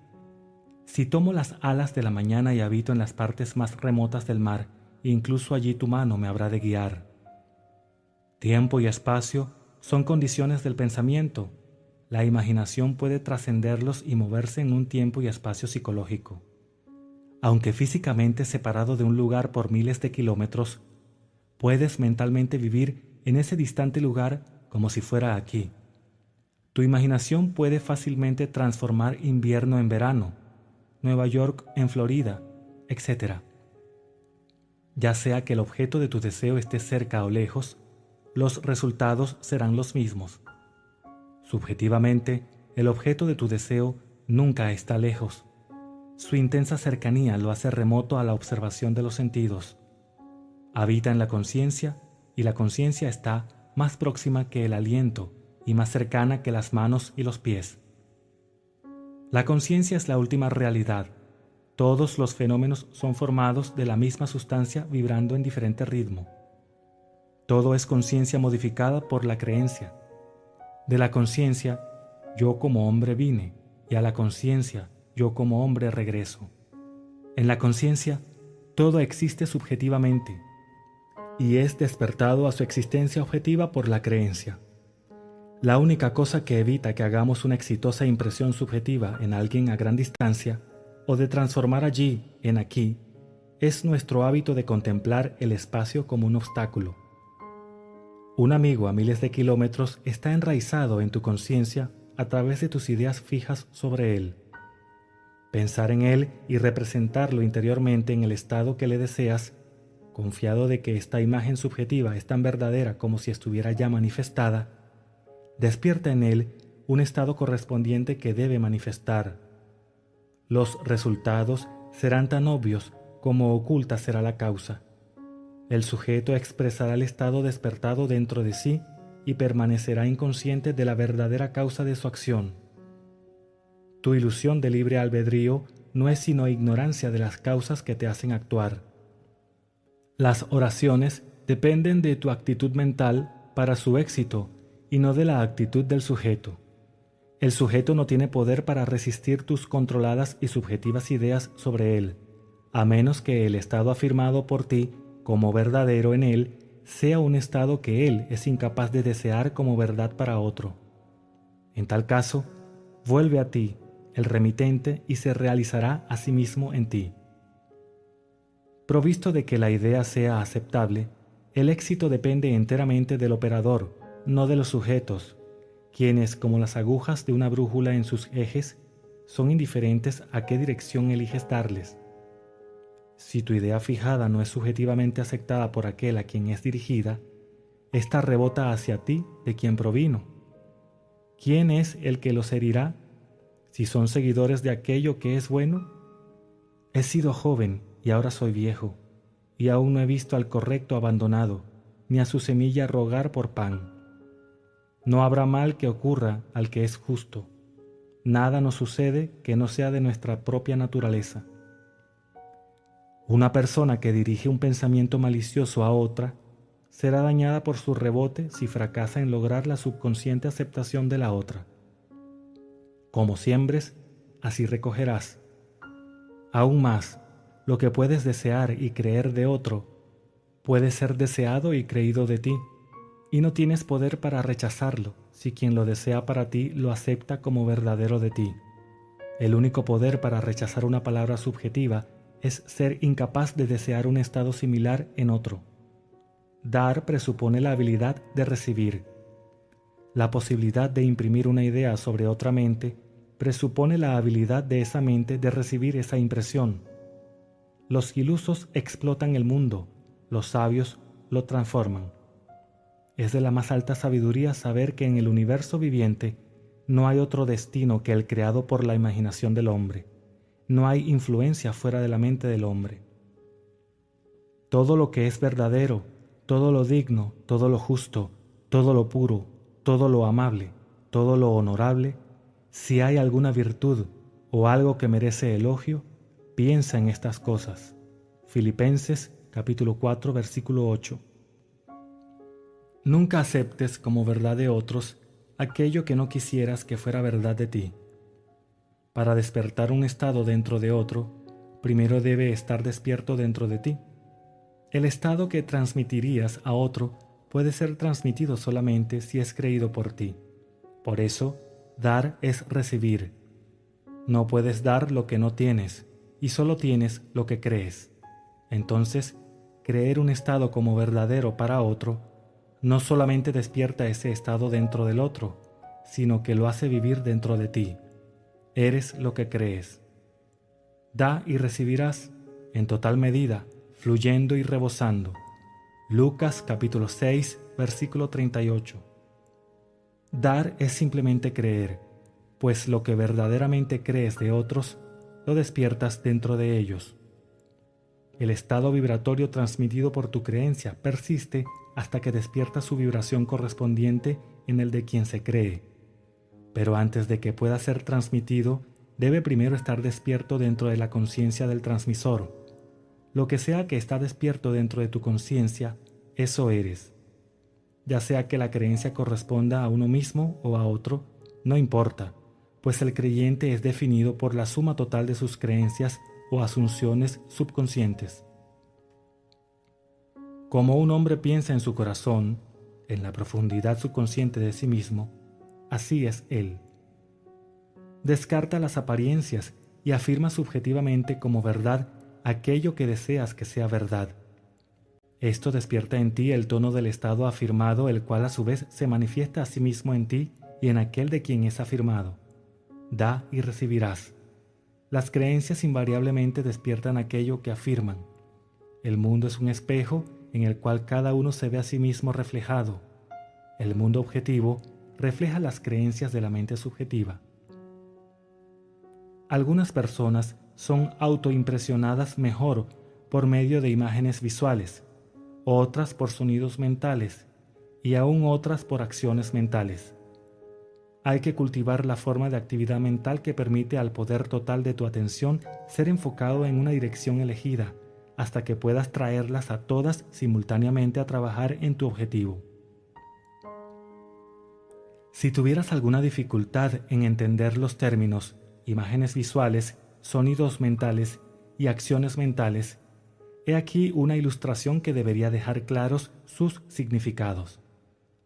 Si tomo las alas de la mañana y habito en las partes más remotas del mar, incluso allí tu mano me habrá de guiar. Tiempo y espacio son condiciones del pensamiento. La imaginación puede trascenderlos y moverse en un tiempo y espacio psicológico. Aunque físicamente separado de un lugar por miles de kilómetros, puedes mentalmente vivir en ese distante lugar como si fuera aquí. Tu imaginación puede fácilmente transformar invierno en verano, Nueva York en Florida, etc. Ya sea que el objeto de tu deseo esté cerca o lejos, los resultados serán los mismos. Subjetivamente, el objeto de tu deseo nunca está lejos. Su intensa cercanía lo hace remoto a la observación de los sentidos. Habita en la conciencia y la conciencia está más próxima que el aliento y más cercana que las manos y los pies. La conciencia es la última realidad. Todos los fenómenos son formados de la misma sustancia vibrando en diferente ritmo. Todo es conciencia modificada por la creencia. De la conciencia, yo como hombre vine, y a la conciencia, yo como hombre regreso. En la conciencia, todo existe subjetivamente, y es despertado a su existencia objetiva por la creencia. La única cosa que evita que hagamos una exitosa impresión subjetiva en alguien a gran distancia, o de transformar allí en aquí, es nuestro hábito de contemplar el espacio como un obstáculo. Un amigo a miles de kilómetros está enraizado en tu conciencia a través de tus ideas fijas sobre él. Pensar en él y representarlo interiormente en el estado que le deseas, confiado de que esta imagen subjetiva es tan verdadera como si estuviera ya manifestada, despierta en él un estado correspondiente que debe manifestar. Los resultados serán tan obvios como oculta será la causa. El sujeto expresará el estado despertado dentro de sí y permanecerá inconsciente de la verdadera causa de su acción. Tu ilusión de libre albedrío no es sino ignorancia de las causas que te hacen actuar. Las oraciones dependen de tu actitud mental para su éxito y no de la actitud del sujeto. El sujeto no tiene poder para resistir tus controladas y subjetivas ideas sobre él, a menos que el estado afirmado por ti como verdadero en él sea un estado que él es incapaz de desear como verdad para otro. En tal caso, vuelve a ti, el remitente, y se realizará a sí mismo en ti. Provisto de que la idea sea aceptable, el éxito depende enteramente del operador, no de los sujetos, quienes, como las agujas de una brújula en sus ejes, son indiferentes a qué dirección eliges darles. Si tu idea fijada no es subjetivamente aceptada por aquel a quien es dirigida, ésta rebota hacia ti de quien provino. ¿Quién es el que los herirá? Si son seguidores de aquello que es bueno. He sido joven y ahora soy viejo, y aún no he visto al correcto abandonado, ni a su semilla rogar por pan. No habrá mal que ocurra al que es justo. Nada nos sucede que no sea de nuestra propia naturaleza. Una persona que dirige un pensamiento malicioso a otra será dañada por su rebote si fracasa en lograr la subconsciente aceptación de la otra. Como siembres, así recogerás. Aún más, lo que puedes desear y creer de otro puede ser deseado y creído de ti. y no tienes poder para rechazarlo si quien lo desea para ti lo acepta como verdadero de ti. El único poder para rechazar una palabra subjetiva es ser incapaz de desear un estado similar en otro. Dar presupone la habilidad de recibir. La posibilidad de imprimir una idea sobre otra mente presupone la habilidad de esa mente de recibir esa impresión. Los ilusos explotan el mundo, los sabios lo transforman. Es de la más alta sabiduría saber que en el universo viviente no hay otro destino que el creado por la imaginación del hombre. No hay influencia fuera de la mente del hombre. Todo lo que es verdadero, todo lo digno, todo lo justo, todo lo puro, todo lo amable, todo lo honorable, si hay alguna virtud o algo que merece elogio, piensa en estas cosas. Filipenses capítulo 4 versículo 8. Nunca aceptes como verdad de otros aquello que no quisieras que fuera verdad de ti. Para despertar un estado dentro de otro, primero debe estar despierto dentro de ti. El estado que transmitirías a otro puede ser transmitido solamente si es creído por ti. Por eso, dar es recibir. No puedes dar lo que no tienes, y solo tienes lo que crees. Entonces, creer un estado como verdadero para otro no solamente despierta ese estado dentro del otro, sino que lo hace vivir dentro de ti. Eres lo que crees. Da y recibirás, en total medida, fluyendo y rebosando. Lucas capítulo 6, versículo 38. Dar es simplemente creer, pues lo que verdaderamente crees de otros, lo despiertas dentro de ellos. El estado vibratorio transmitido por tu creencia persiste hasta que despierta su vibración correspondiente en el de quien se cree. Pero antes de que pueda ser transmitido, debe primero estar despierto dentro de la conciencia del transmisor. Lo que sea que está despierto dentro de tu conciencia, eso eres. Ya sea que la creencia corresponda a uno mismo o a otro, no importa, pues el creyente es definido por la suma total de sus creencias o asunciones subconscientes. Como un hombre piensa en su corazón, en la profundidad subconsciente de sí mismo, así es él. Descarta las apariencias y afirma subjetivamente como verdad aquello que deseas que sea verdad. Esto despierta en ti el tono del estado afirmado, el cual a su vez se manifiesta a sí mismo en ti y en aquel de quien es afirmado. Da y recibirás. Las creencias invariablemente despiertan aquello que afirman. El mundo es un espejo en el cual cada uno se ve a sí mismo reflejado. El mundo objetivo refleja las creencias de la mente subjetiva. Algunas personas son autoimpresionadas mejor por medio de imágenes visuales, otras por sonidos mentales y aún otras por acciones mentales. Hay que cultivar la forma de actividad mental que permite al poder total de tu atención ser enfocado en una dirección elegida, hasta que puedas traerlas a todas simultáneamente a trabajar en tu objetivo. Si tuvieras alguna dificultad en entender los términos, imágenes visuales, sonidos mentales y acciones mentales, he aquí una ilustración que debería dejar claros sus significados.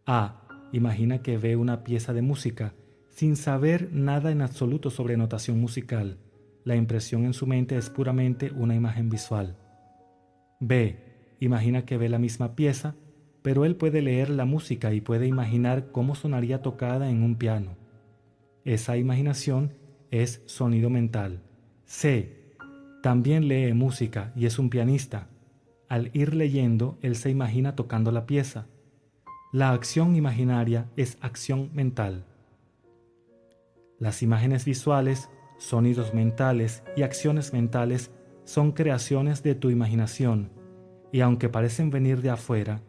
A. Imagina que ve una pieza de música sin saber nada en absoluto sobre notación musical. La impresión en su mente es puramente una imagen visual. B. Imagina que ve la misma pieza, pero él puede leer la música y puede imaginar cómo sonaría tocada en un piano. Esa imaginación es sonido mental. C. También lee música y es un pianista. Al ir leyendo, él se imagina tocando la pieza. La acción imaginaria es acción mental. Las imágenes visuales, sonidos mentales y acciones mentales son creaciones de tu imaginación, y aunque parecen venir de afuera,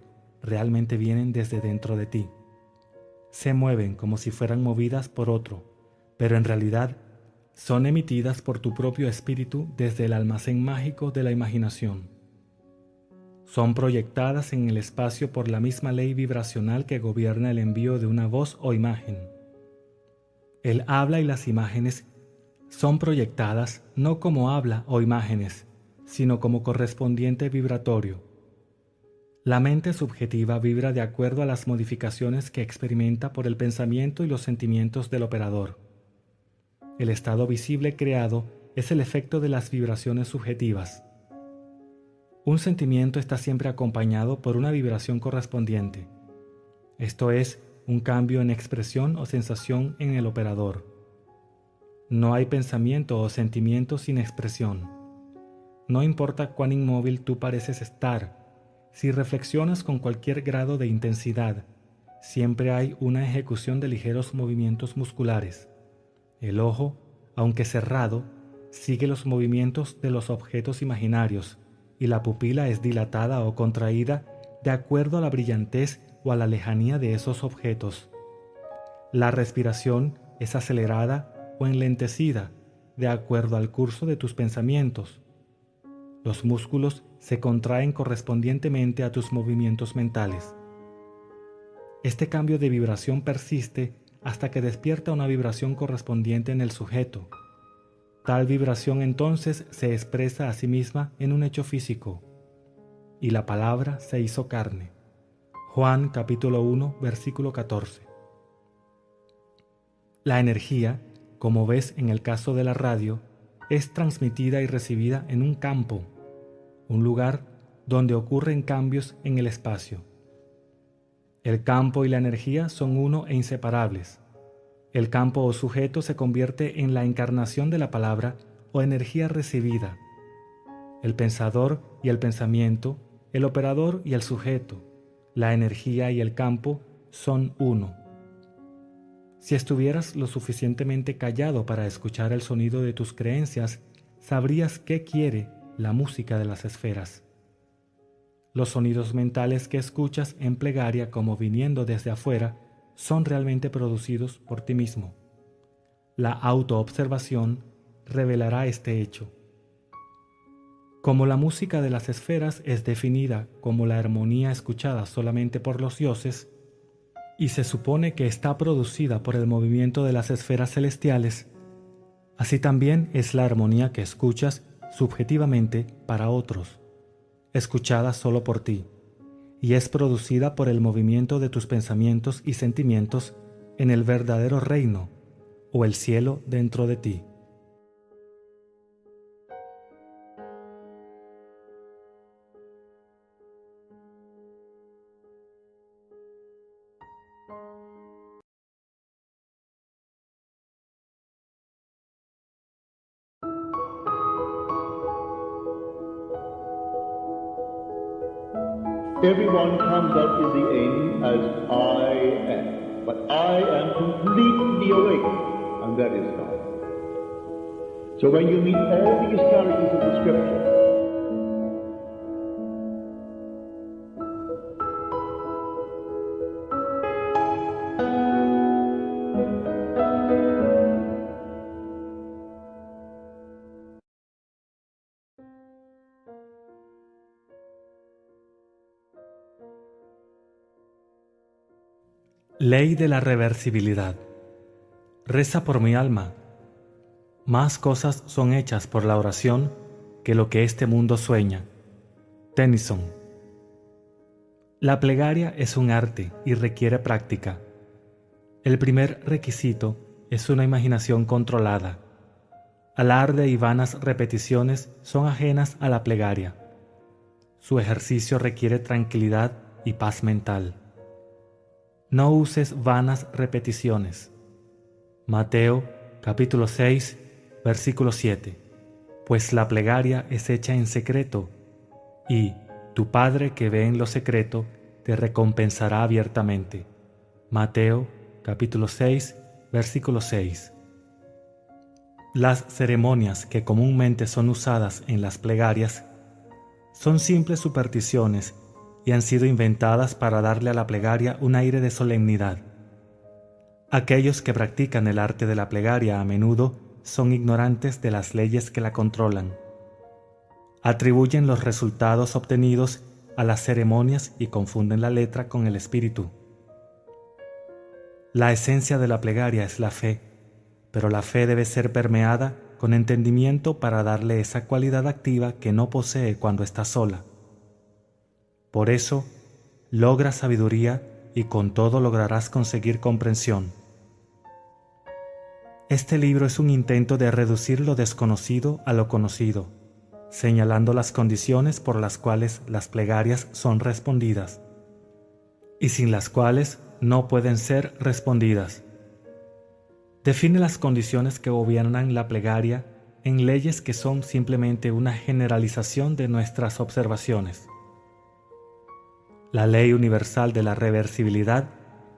realmente vienen desde dentro de ti. Se mueven como si fueran movidas por otro, pero en realidad son emitidas por tu propio espíritu desde el almacén mágico de la imaginación. Son proyectadas en el espacio por la misma ley vibracional que gobierna el envío de una voz o imagen. El habla y las imágenes son proyectadas no como habla o imágenes, sino como correspondiente vibratorio. La mente subjetiva vibra de acuerdo a las modificaciones que experimenta por el pensamiento y los sentimientos del operador. El estado visible creado es el efecto de las vibraciones subjetivas. Un sentimiento está siempre acompañado por una vibración correspondiente. Esto es, un cambio en expresión o sensación en el operador. No hay pensamiento o sentimiento sin expresión. No importa cuán inmóvil tú pareces estar, si reflexionas con cualquier grado de intensidad, siempre hay una ejecución de ligeros movimientos musculares. El ojo, aunque cerrado, sigue los movimientos de los objetos imaginarios y la pupila es dilatada o contraída de acuerdo a la brillantez o a la lejanía de esos objetos. La respiración es acelerada o enlentecida de acuerdo al curso de tus pensamientos. Los músculos se contraen correspondientemente a tus movimientos mentales. Este cambio de vibración persiste hasta que despierta una vibración correspondiente en el sujeto. Tal vibración entonces se expresa a sí misma en un hecho físico. Y la palabra se hizo carne. Juan capítulo 1, versículo 14. La energía, como ves en el caso de la radio, es transmitida y recibida en un campo, un lugar donde ocurren cambios en el espacio. El campo y la energía son uno e inseparables. El campo o sujeto se convierte en la encarnación de la palabra o energía recibida. El pensador y el pensamiento, el operador y el sujeto, la energía y el campo son uno. Si estuvieras lo suficientemente callado para escuchar el sonido de tus creencias, sabrías qué quiere la música de las esferas. Los sonidos mentales que escuchas en plegaria como viniendo desde afuera son realmente producidos por ti mismo. La autoobservación revelará este hecho. Como la música de las esferas es definida como la armonía escuchada solamente por los dioses, y se supone que está producida por el movimiento de las esferas celestiales, así también es la armonía que escuchas subjetivamente para otros, escuchada solo por ti, y es producida por el movimiento de tus pensamientos y sentimientos en el verdadero reino, o el cielo dentro de ti. Everyone comes out in the end as I am, but I am completely awake, and that is God. So when you meet all these characters of the scripture, Ley de la reversibilidad. Reza por mi alma. Más cosas son hechas por la oración que lo que este mundo sueña. Tennyson. La plegaria es un arte y requiere práctica. El primer requisito es una imaginación controlada. Alarde y vanas repeticiones son ajenas a la plegaria. Su ejercicio requiere tranquilidad y paz mental. No uses vanas repeticiones. Mateo capítulo 6, versículo 7. Pues la plegaria es hecha en secreto, y tu Padre que ve en lo secreto te recompensará abiertamente. Mateo capítulo 6, versículo 6. Las ceremonias que comúnmente son usadas en las plegarias son simples supersticiones y han sido inventadas para darle a la plegaria un aire de solemnidad. Aquellos que practican el arte de la plegaria a menudo son ignorantes de las leyes que la controlan. Atribuyen los resultados obtenidos a las ceremonias y confunden la letra con el espíritu. La esencia de la plegaria es la fe, pero la fe debe ser permeada con entendimiento para darle esa cualidad activa que no posee cuando está sola. Por eso, logra sabiduría y con todo lograrás conseguir comprensión. Este libro es un intento de reducir lo desconocido a lo conocido, señalando las condiciones por las cuales las plegarias son respondidas y sin las cuales no pueden ser respondidas. Define las condiciones que gobiernan la plegaria en leyes que son simplemente una generalización de nuestras observaciones. La ley universal de la reversibilidad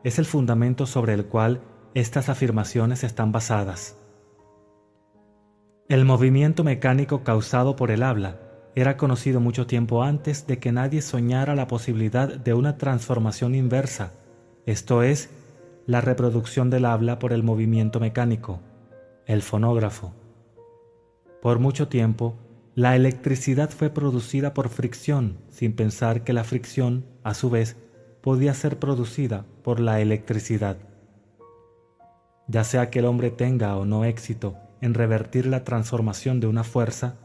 es el fundamento sobre el cual estas afirmaciones están basadas. El movimiento mecánico causado por el habla era conocido mucho tiempo antes de que nadie soñara la posibilidad de una transformación inversa, esto es, la reproducción del habla por el movimiento mecánico, el fonógrafo. Por mucho tiempo, la electricidad fue producida por fricción, sin pensar que la fricción, a su vez, podía ser producida por la electricidad. Ya sea que el hombre tenga o no éxito en revertir la transformación de una fuerza,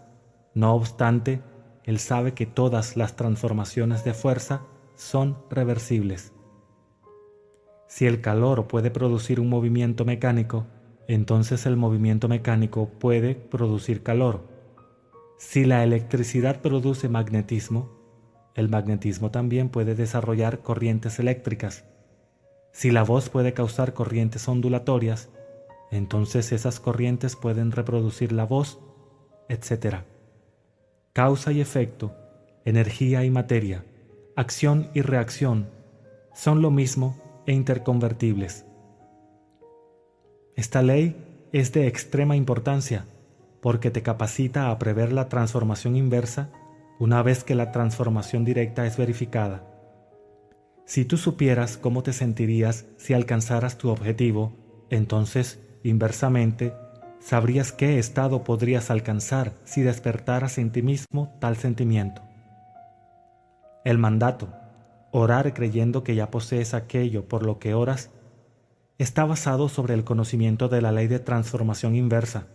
no obstante, él sabe que todas las transformaciones de fuerza son reversibles. Si el calor puede producir un movimiento mecánico, entonces el movimiento mecánico puede producir calor. Si la electricidad produce magnetismo, el magnetismo también puede desarrollar corrientes eléctricas. Si la voz puede causar corrientes ondulatorias, entonces esas corrientes pueden reproducir la voz, etc. Causa y efecto, energía y materia, acción y reacción son lo mismo e interconvertibles. Esta ley es de extrema importancia porque te capacita a prever la transformación inversa una vez que la transformación directa es verificada. Si tú supieras cómo te sentirías si alcanzaras tu objetivo, entonces, inversamente, sabrías qué estado podrías alcanzar si despertaras en ti mismo tal sentimiento. El mandato, orar creyendo que ya posees aquello por lo que oras, está basado sobre el conocimiento de la ley de transformación inversa.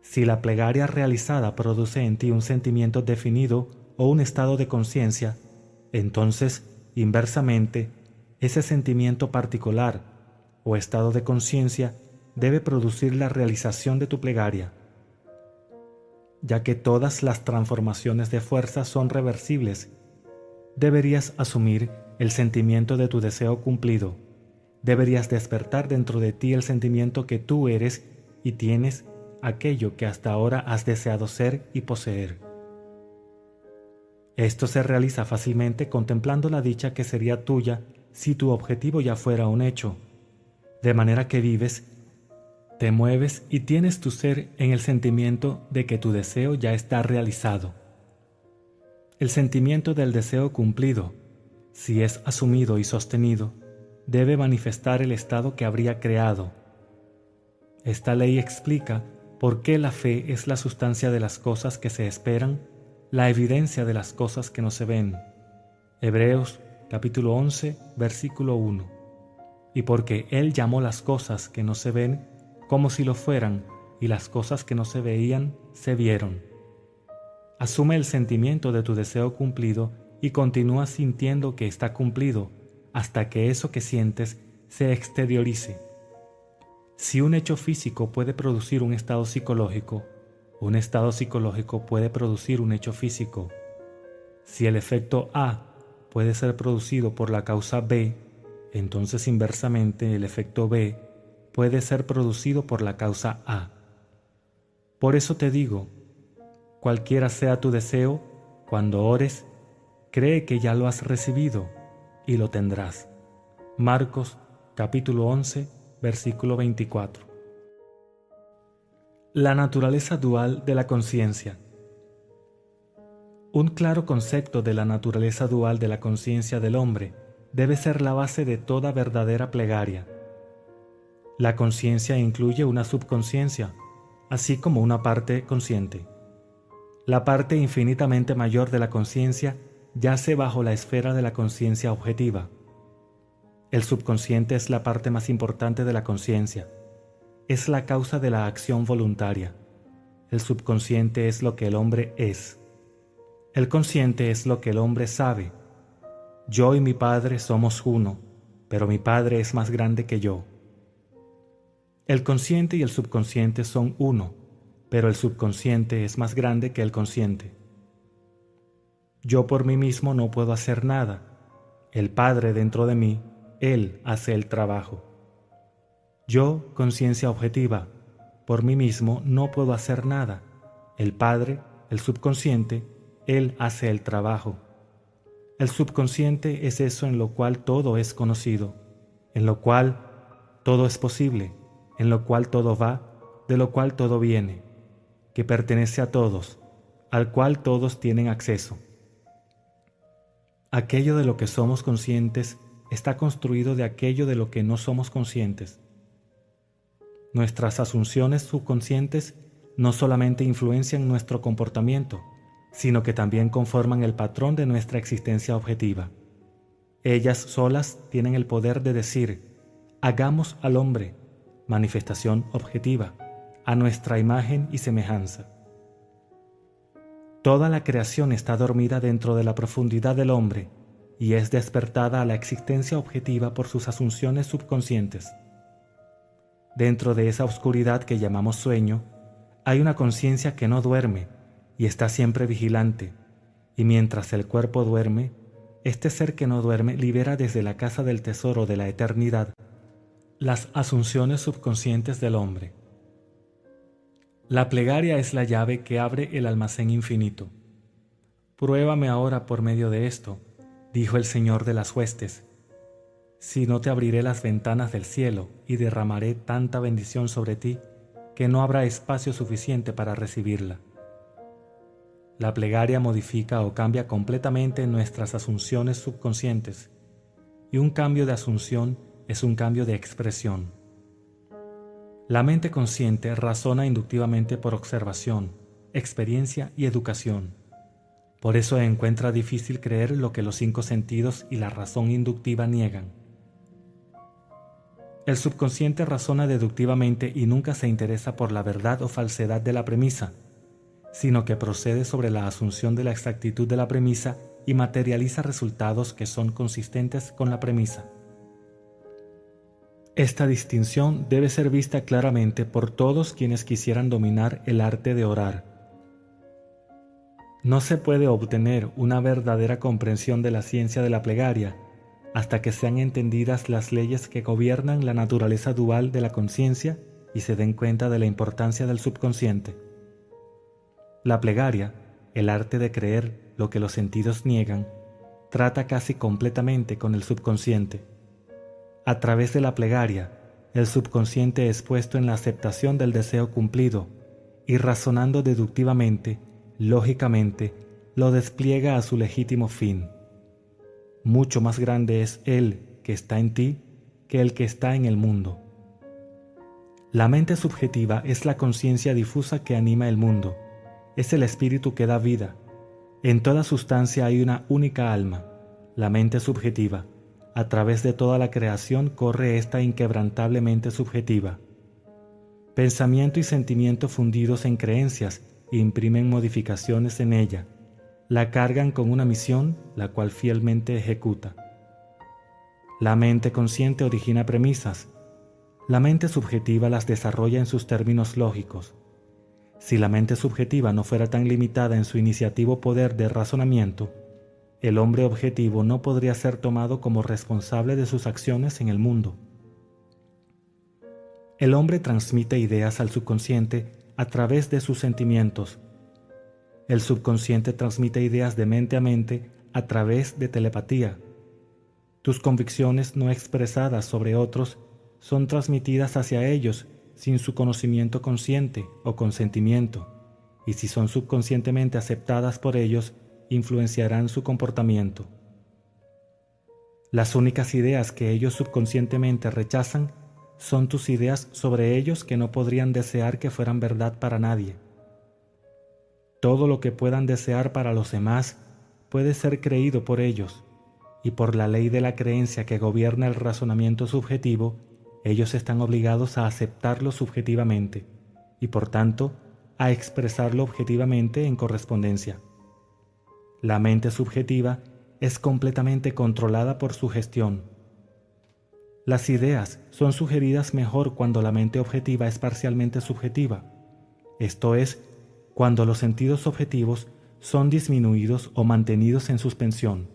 Si la plegaria realizada produce en ti un sentimiento definido o un estado de conciencia, entonces, inversamente, ese sentimiento particular o estado de conciencia debe producir la realización de tu plegaria. Ya que todas las transformaciones de fuerza son reversibles, deberías asumir el sentimiento de tu deseo cumplido. Deberías despertar dentro de ti el sentimiento que tú eres y tienes aquello que hasta ahora has deseado ser y poseer. Esto se realiza fácilmente contemplando la dicha que sería tuya si tu objetivo ya fuera un hecho, de manera que vives, te mueves y tienes tu ser en el sentimiento de que tu deseo ya está realizado. El sentimiento del deseo cumplido, si es asumido y sostenido, debe manifestar el estado que habría creado. Esta ley explica por qué la fe es la sustancia de las cosas que se esperan, la evidencia de las cosas que no se ven. Hebreos capítulo 11, versículo 1. Y porque Él llamó las cosas que no se ven como si lo fueran, y las cosas que no se veían se vieron. Asume el sentimiento de tu deseo cumplido y continúa sintiendo que está cumplido hasta que eso que sientes se exteriorice. Si un hecho físico puede producir un estado psicológico puede producir un hecho físico. Si el efecto A puede ser producido por la causa B, entonces inversamente el efecto B puede ser producido por la causa A. Por eso te digo, cualquiera sea tu deseo, cuando ores, cree que ya lo has recibido y lo tendrás. Marcos capítulo 11, versículo 24. La naturaleza dual de la conciencia. Un claro concepto de la naturaleza dual de la conciencia del hombre debe ser la base de toda verdadera plegaria. La conciencia incluye una subconsciencia, así como una parte consciente. La parte infinitamente mayor de la conciencia yace bajo la esfera de la conciencia objetiva. El subconsciente es la parte más importante de la conciencia. Es la causa de la acción voluntaria. El subconsciente es lo que el hombre es. El consciente es lo que el hombre sabe. Yo y mi Padre somos uno, pero mi Padre es más grande que yo. El consciente y el subconsciente son uno, pero el subconsciente es más grande que el consciente. Yo por mí mismo no puedo hacer nada. El Padre dentro de mí, Él hace el trabajo. Yo, conciencia objetiva, por mí mismo no puedo hacer nada. El Padre, el subconsciente, Él hace el trabajo. El subconsciente es eso en lo cual todo es conocido, en lo cual todo es posible, en lo cual todo va, de lo cual todo viene, que pertenece a todos, al cual todos tienen acceso. Aquello de lo que somos conscientes está construido de aquello de lo que no somos conscientes. Nuestras asunciones subconscientes no solamente influencian nuestro comportamiento, sino que también conforman el patrón de nuestra existencia objetiva. Ellas solas tienen el poder de decir, hagamos al hombre, manifestación objetiva, a nuestra imagen y semejanza. Toda la creación está dormida dentro de la profundidad del hombre y es despertada a la existencia objetiva por sus asunciones subconscientes. Dentro de esa oscuridad que llamamos sueño, hay una conciencia que no duerme y está siempre vigilante, y mientras el cuerpo duerme, este ser que no duerme libera desde la casa del tesoro de la eternidad las asunciones subconscientes del hombre. La plegaria es la llave que abre el almacén infinito. Pruébame ahora por medio de esto, dijo el Señor de las huestes, si no te abriré las ventanas del cielo y derramaré tanta bendición sobre ti que no habrá espacio suficiente para recibirla. La plegaria modifica o cambia completamente nuestras asunciones subconscientes, y un cambio de asunción es un cambio de expresión. La mente consciente razona inductivamente por observación, experiencia y educación. Por eso encuentra difícil creer lo que los 5 sentidos y la razón inductiva niegan. El subconsciente razona deductivamente y nunca se interesa por la verdad o falsedad de la premisa, sino que procede sobre la asunción de la exactitud de la premisa y materializa resultados que son consistentes con la premisa. Esta distinción debe ser vista claramente por todos quienes quisieran dominar el arte de orar. No se puede obtener una verdadera comprensión de la ciencia de la plegaria hasta que sean entendidas las leyes que gobiernan la naturaleza dual de la conciencia y se den cuenta de la importancia del subconsciente. La plegaria, el arte de creer lo que los sentidos niegan, trata casi completamente con el subconsciente. A través de la plegaria, el subconsciente es puesto en la aceptación del deseo cumplido y razonando deductivamente, lógicamente, lo despliega a su legítimo fin. Mucho más grande es Él que está en ti que el que está en el mundo. La mente subjetiva es la conciencia difusa que anima el mundo. Es el espíritu que da vida. En toda sustancia hay una única alma, la mente subjetiva. A través de toda la creación corre esta inquebrantablemente subjetiva. Pensamiento y sentimiento fundidos en creencias imprimen modificaciones en ella, la cargan con una misión, la cual fielmente ejecuta. La mente consciente origina premisas. La mente subjetiva las desarrolla en sus términos lógicos. Si la mente subjetiva no fuera tan limitada en su iniciativo poder de razonamiento, el hombre objetivo no podría ser tomado como responsable de sus acciones en el mundo. El hombre transmite ideas al subconsciente a través de sus sentimientos. El subconsciente transmite ideas de mente a mente a través de telepatía. Tus convicciones no expresadas sobre otros son transmitidas hacia ellos sin su conocimiento consciente o consentimiento, y si son subconscientemente aceptadas por ellos, influenciarán su comportamiento. Las únicas ideas que ellos subconscientemente rechazan son tus ideas sobre ellos que no podrían desear que fueran verdad para nadie. Todo lo que puedan desear para los demás puede ser creído por ellos, y por la ley de la creencia que gobierna el razonamiento subjetivo, ellos están obligados a aceptarlo subjetivamente, y por tanto, a expresarlo objetivamente en correspondencia. La mente subjetiva es completamente controlada por su gestión. Las ideas son sugeridas mejor cuando la mente objetiva es parcialmente subjetiva, esto es, cuando los sentidos objetivos son disminuidos o mantenidos en suspensión.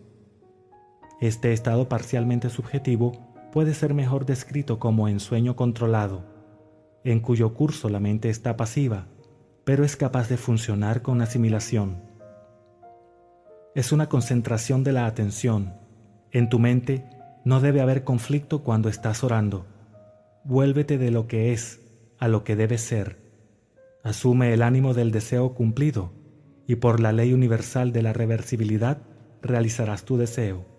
Este estado parcialmente subjetivo puede ser mejor descrito como ensueño controlado, en cuyo curso la mente está pasiva, pero es capaz de funcionar con asimilación. Es una concentración de la atención. En tu mente no debe haber conflicto cuando estás orando. Vuélvete de lo que es a lo que debe ser. Asume el ánimo del deseo cumplido y por la ley universal de la reversibilidad realizarás tu deseo.